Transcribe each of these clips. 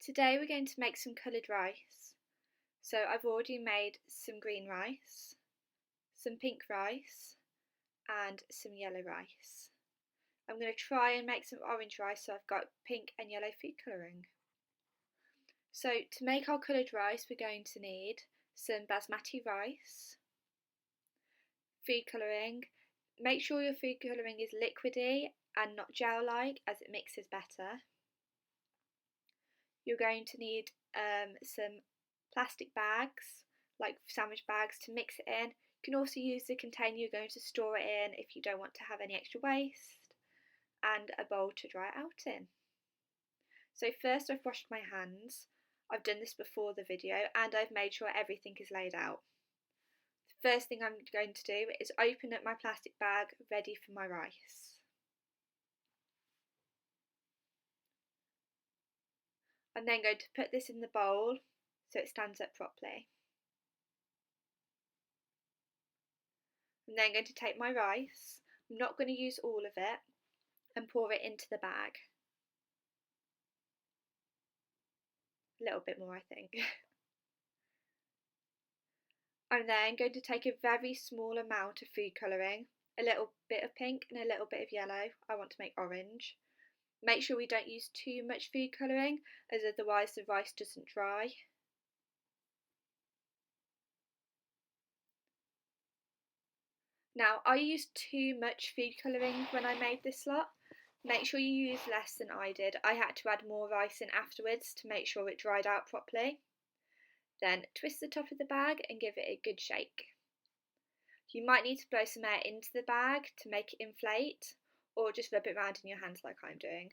Today we're going to make some coloured rice. So I've already made some green rice, some pink rice and some yellow rice. I'm going to try and make some orange rice, so I've got pink and yellow food colouring. So to make our coloured rice we're going to need some basmati rice, food colouring. Make sure your food colouring is liquidy and not gel-like, as it mixes better. You're going to need some plastic bags, like sandwich bags, to mix it in. You can also use the container you're going to store it in if you don't want to have any extra waste, and a bowl to dry it out in. So first I've washed my hands. I've done this before the video and I've made sure everything is laid out. The first thing I'm going to do is open up my plastic bag ready for my rice. I'm then going to put this in the bowl so it stands up properly. I'm then going to take my rice, I'm not going to use all of it, and pour it into the bag. A little bit more, I think. I'm then going to take a very small amount of food colouring, a little bit of pink and a little bit of yellow. I want to make orange. Make sure we don't use too much food colouring, as otherwise the rice doesn't dry. Now, I used too much food colouring when I made this lot. Make sure you use less than I did. I had to add more rice in afterwards to make sure it dried out properly. Then twist the top of the bag and give it a good shake. You might need to blow some air into the bag to make it inflate, or just rub it around in your hands like I'm doing.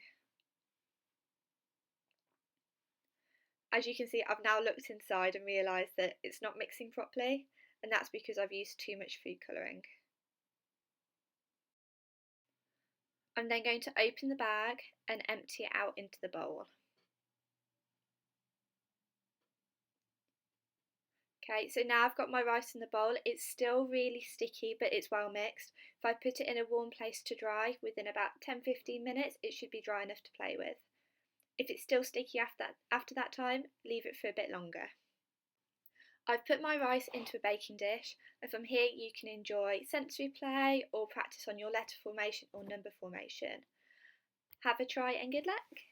As you can see, I've now looked inside and realised that it's not mixing properly, and that's because I've used too much food colouring. I'm then going to open the bag and empty it out into the bowl. Okay, so now I've got my rice in the bowl. It's still really sticky, but it's well mixed. If I put it in a warm place to dry, within about 10-15 minutes, it should be dry enough to play with. If it's still sticky after that time, leave it for a bit longer. I've put my rice into a baking dish, and from here you can enjoy sensory play or practice on your letter formation or number formation. Have a try and good luck!